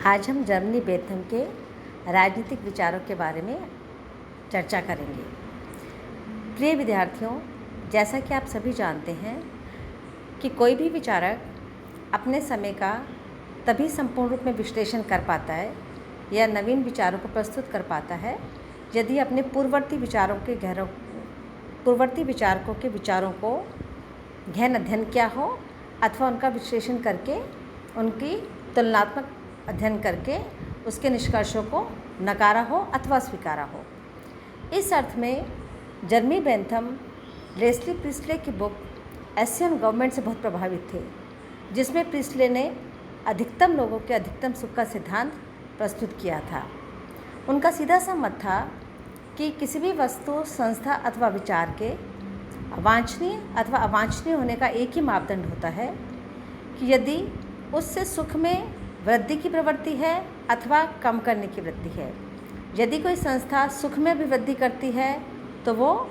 आज हम Germany Bentham के राजनीतिक विचारों के बारे में चर्चा करेंगे। प्रिय विद्यार्थियों, जैसा कि आप सभी जानते हैं कि कोई भी विचारक अपने समय का तभी संपूर्ण रूप में विश्लेषण कर पाता है या नवीन विचारों को प्रस्तुत कर पाता है यदि अपने पूर्ववर्ती विचारकों के विचारों को गहन अध्ययन किया हो अथवा उनका विश्लेषण करके उनकी तुलनात्मक अध्ययन करके उसके निष्कर्षों को नकारा हो अथवा स्वीकारा हो। इस अर्थ में जर्मी बेंथम लेस्ली प्रिस्ले की बुक एसे ऑन गवर्नमेंट से बहुत प्रभावित थे, जिसमें प्रिस्ले ने अधिकतम लोगों के अधिकतम सुख का सिद्धांत प्रस्तुत किया था। उनका सीधा सा मत था कि किसी भी वस्तु, संस्था अथवा विचार के वांछनीय अथवा अवांछनीय होने का एक ही मापदंड होता है कि यदि उससे सुख में वृद्धि की प्रवृत्ति है अथवा कम करने की वृत्ति है। यदि कोई संस्था सुख में भी वृद्धि करती है तो वो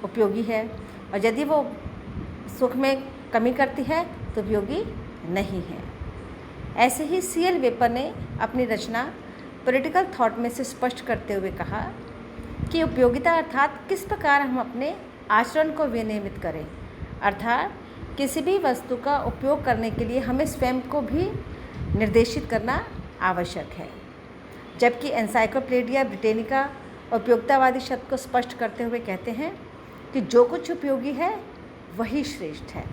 उपयोगी है, और यदि वो सुख में कमी करती है तो उपयोगी नहीं है। ऐसे ही C.L. वेपर ने अपनी रचना पॉलिटिकल थॉट में से स्पष्ट करते हुए कहा कि उपयोगिता अर्थात किस प्रकार हम अपने आचरण को विनियमित करें, अर्थात किसी भी वस्तु का उपयोग करने के लिए हमें स्वयं को भी निर्देशित करना आवश्यक है। जबकि एनसाइक्लोपीडिया ब्रिटेनिका उपयोगितावादी शब्द को स्पष्ट करते हुए कहते हैं कि जो कुछ उपयोगी है वही श्रेष्ठ है,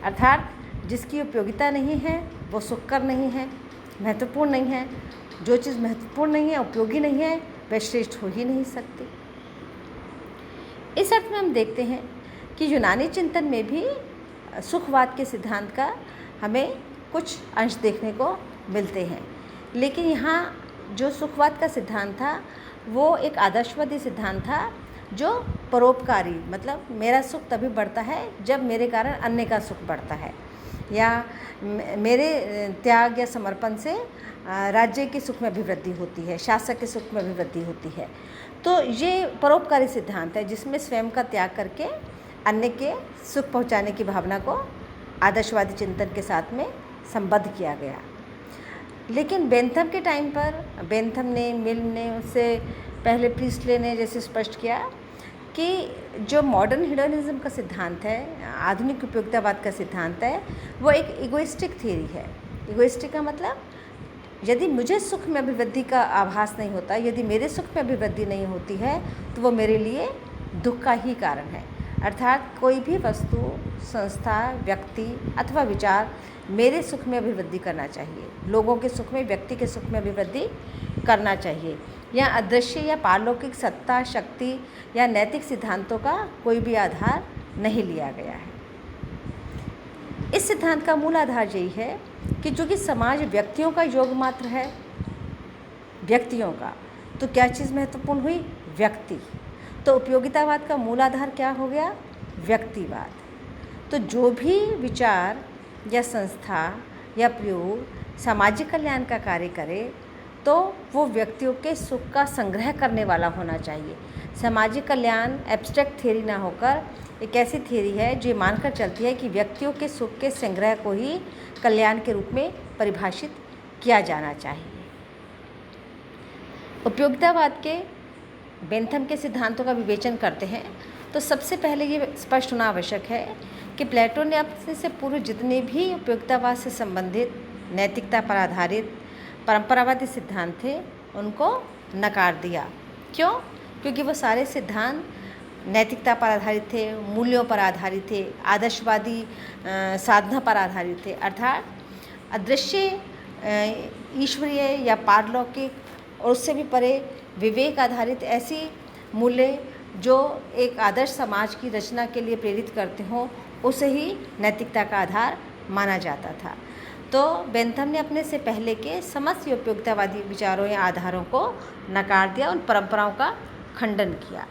अर्थात जिसकी उपयोगिता नहीं है वो सुखकर नहीं है, महत्वपूर्ण नहीं है। जो चीज़ महत्वपूर्ण नहीं है, उपयोगी नहीं है, वह श्रेष्ठ हो ही नहीं सकती। इस अर्थ में हम देखते हैं कि यूनानी चिंतन में भी सुखवाद के सिद्धांत का हमें कुछ अंश देखने को मिलते हैं, लेकिन यहाँ जो सुखवाद का सिद्धांत था वो एक आदर्शवादी सिद्धांत था जो परोपकारी, मतलब मेरा सुख तभी बढ़ता है जब मेरे कारण अन्य का सुख बढ़ता है, या मेरे त्याग या समर्पण से राज्य के सुख में अभिवृद्धि होती है, शासक के सुख में अभिवृद्धि होती है। तो ये परोपकारी सिद्धांत है जिसमें स्वयं का त्याग करके अन्य के सुख पहुंचाने की भावना को आदर्शवादी चिंतन के साथ में संबद्ध किया गया। लेकिन बेंथम के टाइम पर बेंथम ने, मिल ने, उससे पहले प्रिस्ले ने जैसे स्पष्ट किया कि जो मॉडर्न हिडनिज्म का सिद्धांत है, आधुनिक उपयोगितावाद का सिद्धांत है, वो एक इगोइस्टिक थ्योरी है। इगोइस्टिक का मतलब यदि मुझे सुख में अभिवृद्धि का आभास नहीं होता, यदि मेरे सुख में अभिवृद्धि नहीं होती है तो वो मेरे लिए दुख का ही कारण है। अर्थात कोई भी वस्तु, संस्था, व्यक्ति अथवा विचार मेरे सुख में अभिवृद्धि करना चाहिए, लोगों के सुख में, व्यक्ति के सुख में अभिवृद्धि करना चाहिए। या अदृश्य या पारलौकिक सत्ता, शक्ति या नैतिक सिद्धांतों का कोई भी आधार नहीं लिया गया है। इस सिद्धांत का मूल आधार यही है कि चूँकि समाज व्यक्तियों का योग मात्र है, व्यक्तियों का, तो क्या चीज़ महत्वपूर्ण हुई? व्यक्ति। तो उपयोगितावाद का मूल आधार क्या हो गया? व्यक्तिवाद। तो जो भी विचार या संस्था या प्रयोग सामाजिक कल्याण का कार्य करे तो वो व्यक्तियों के सुख का संग्रह करने वाला होना चाहिए। सामाजिक कल्याण एब्स्ट्रैक्ट थ्योरी ना होकर एक ऐसी थ्योरी है जो मानकर चलती है कि व्यक्तियों के सुख के संग्रह को ही कल्याण के रूप में परिभाषित किया जाना चाहिए। उपयोगितावाद के बेंथम के सिद्धांतों का विवेचन करते हैं तो सबसे पहले ये स्पष्ट होना आवश्यक है कि प्लेटो ने अपने से पूर्व जितने भी उपयोगितावाद से संबंधित नैतिकता पर आधारित परंपरावादी सिद्धांत थे उनको नकार दिया। क्यों? क्योंकि वो सारे सिद्धांत नैतिकता पर आधारित थे, मूल्यों पर आधारित थे, आदर्शवादी साधना पर आधारित थे, अर्थात अदृश्य, ईश्वरीय या पारलौकिक और उससे भी परे विवेक आधारित ऐसी मूल्य जो एक आदर्श समाज की रचना के लिए प्रेरित करते हों, उसे ही नैतिकता का आधार माना जाता था। तो बेंथम ने अपने से पहले के समस्त उपयोगितावादी विचारों या आधारों को नकार दिया, उन परंपराओं का खंडन किया।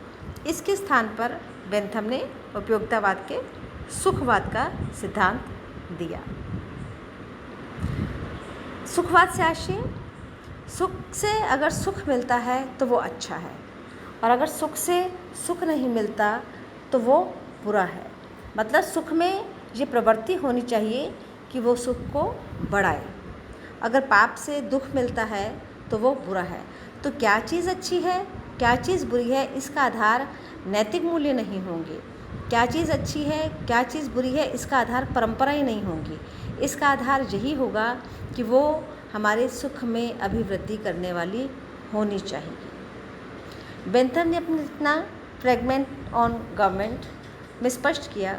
इसके स्थान पर बेंथम ने उपयोगितावाद के सुखवाद का सिद्धांत दिया। सुखवाद से आशय, सुख से अगर सुख मिलता है तो वो अच्छा है, और अगर सुख से सुख नहीं मिलता तो वो बुरा है। मतलब सुख में ये प्रवृत्ति होनी चाहिए कि वो सुख को बढ़ाए, अगर पाप से दुख मिलता है तो वो बुरा है। तो क्या चीज़ अच्छी है, क्या चीज़ बुरी है, इसका आधार नैतिक मूल्य नहीं होंगे। क्या चीज़ अच्छी है, क्या चीज़ बुरी है, इसका आधार परंपरा ही नहीं होंगी। इसका आधार यही होगा कि वो हमारे सुख में अभिवृद्धि करने वाली होनी चाहिए। बेंथम ने अपना फ्रेगमेंट ऑन गवर्नमेंट में स्पष्ट किया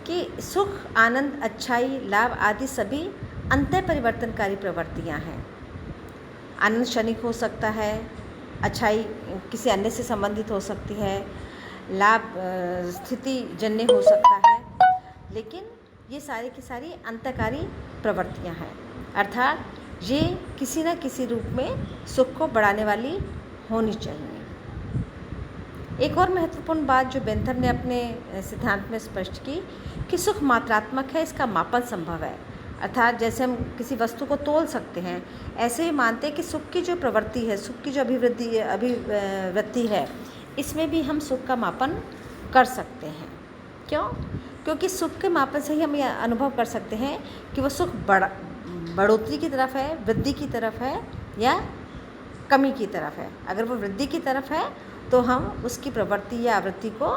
कि सुख, आनंद, अच्छाई, लाभ आदि सभी अंतः परिवर्तनकारी प्रवृत्तियाँ हैं। आनंद क्षणिक हो सकता है, अच्छाई किसी अन्य से संबंधित हो सकती है, लाभ स्थिति जन्य हो सकता है, लेकिन ये सारी की सारी अंतःकारी प्रवृत्तियाँ हैं। अर्थात ये किसी न किसी रूप में सुख को बढ़ाने वाली होनी चाहिए। एक और महत्वपूर्ण बात जो बेंथम ने अपने सिद्धांत में स्पष्ट की कि सुख मात्रात्मक है, इसका मापन संभव है। अर्थात जैसे हम किसी वस्तु को तोल सकते हैं, ऐसे ही मानते हैं कि सुख की जो प्रवृत्ति है, सुख की जो अभिवृत्ति है, इसमें भी हम सुख का मापन कर सकते हैं। क्यों? क्योंकि सुख के मापन से ही हम यह अनुभव कर सकते हैं कि वो सुख बढ़ोतरी की तरफ है, वृद्धि की तरफ है या कमी की तरफ है। अगर वो वृद्धि की तरफ है तो हम उसकी प्रवृत्ति या आवृत्ति को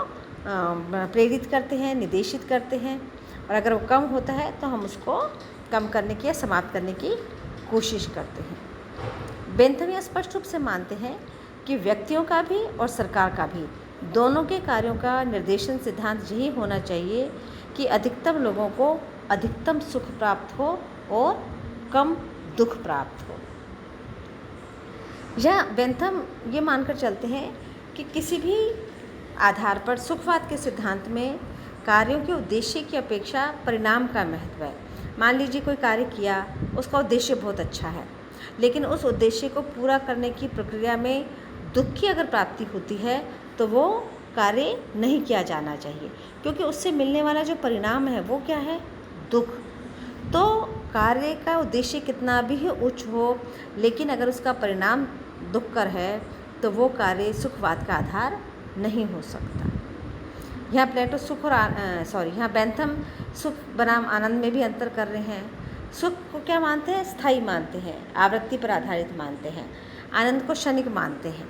प्रेरित करते हैं, निर्देशित करते हैं, और अगर वो कम होता है तो हम उसको कम करने की या समाप्त करने की कोशिश करते हैं। बेंथम यह स्पष्ट रूप से मानते हैं कि व्यक्तियों का भी और सरकार का भी, दोनों के कार्यों का निर्देशन सिद्धांत यही होना चाहिए कि अधिकतम लोगों को अधिकतम सुख प्राप्त हो और कम दुख प्राप्त हो। या बेंथम ये मानकर चलते हैं कि किसी भी आधार पर सुखवाद के सिद्धांत में कार्यों के उद्देश्य की अपेक्षा परिणाम का महत्व है। मान लीजिए कोई कार्य किया, उसका उद्देश्य बहुत अच्छा है, लेकिन उस उद्देश्य को पूरा करने की प्रक्रिया में दुख की अगर प्राप्ति होती है तो वो कार्य नहीं किया जाना चाहिए, क्योंकि उससे मिलने वाला जो परिणाम है वो क्या है? दुख। तो कार्य का उद्देश्य कितना भी उच्च हो, लेकिन अगर उसका परिणाम दुखकर है तो वो कार्य सुखवाद का आधार नहीं हो सकता। यहाँ प्लेटो सुख और यहाँ बेंथम सुख बनाम आनंद में भी अंतर कर रहे हैं। सुख को क्या मानते हैं? स्थायी मानते हैं, आवृत्ति पर आधारित मानते हैं। आनंद को क्षणिक मानते हैं।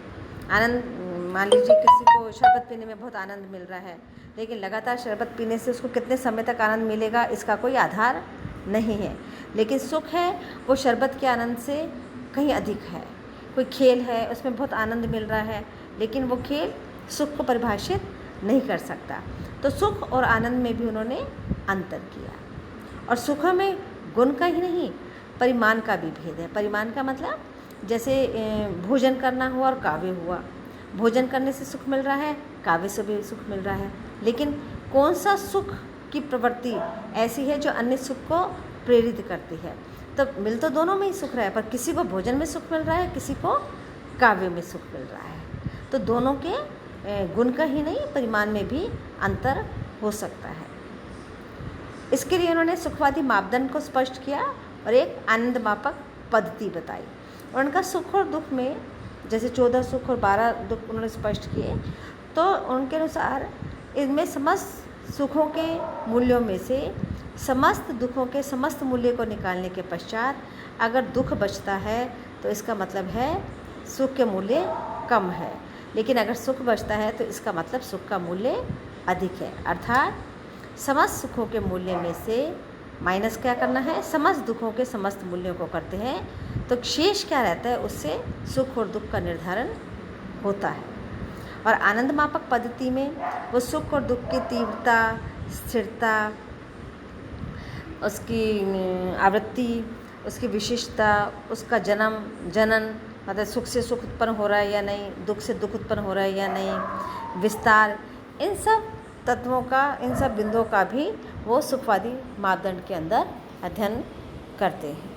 आनंद, मान लीजिए किसी को शरबत पीने में बहुत आनंद मिल रहा है, लेकिन लगातार शरबत पीने से उसको कितने समय तक आनंद मिलेगा, इसका कोई आधार नहीं है। लेकिन सुख है वो शरबत के आनंद से कहीं अधिक है। कोई खेल है, उसमें बहुत आनंद मिल रहा है, लेकिन वो खेल सुख को परिभाषित नहीं कर सकता। तो सुख और आनंद में भी उन्होंने अंतर किया। और सुख में गुण का ही नहीं, परिमाण का भी भेद है। परिमाण का मतलब जैसे भोजन करना हुआ और काव्य हुआ। भोजन करने से सुख मिल रहा है, काव्य से भी सुख मिल रहा है, लेकिन कौन सा सुख की प्रवृत्ति ऐसी है जो अन्य सुख को प्रेरित करती है? तो मिल तो दोनों में ही सुख रहा है, पर किसी को भोजन में सुख मिल रहा है, किसी को काव्य में सुख मिल रहा है। तो दोनों के गुण का ही नहीं, परिमाण में भी अंतर हो सकता है। इसके लिए उन्होंने सुखवादी मापदंड को स्पष्ट किया और एक आनंद मापक पद्धति बताई। और उनका सुख और दुख में जैसे 14 सुख और 12 दुख उन्होंने स्पष्ट किए, तो उनके अनुसार इनमें समस्त सुखों के मूल्यों में से समस्त दुखों के समस्त मूल्य को निकालने के पश्चात अगर दुख बचता है तो इसका मतलब है सुख के मूल्य कम है, लेकिन अगर सुख बचता है तो इसका मतलब सुख का मूल्य अधिक है। अर्थात समस्त सुखों के मूल्य में से माइनस क्या करना है? समस्त दुखों के समस्त मूल्यों को करते हैं, तो शेष क्या रहता है? उससे सुख और दुख का निर्धारण होता है। और आनंद मापक पद्धति में वो सुख और दुख की तीव्रता, स्थिरता, उसकी आवृत्ति, उसकी विशिष्टता, उसका जनन मतलब सुख से सुख उत्पन्न हो रहा है या नहीं, दुख से दुख उत्पन्न हो रहा है या नहीं, विस्तार, इन सब तत्वों का, इन सब बिंदुओं का भी वो सुखवादी मापदंड के अंदर अध्ययन करते हैं।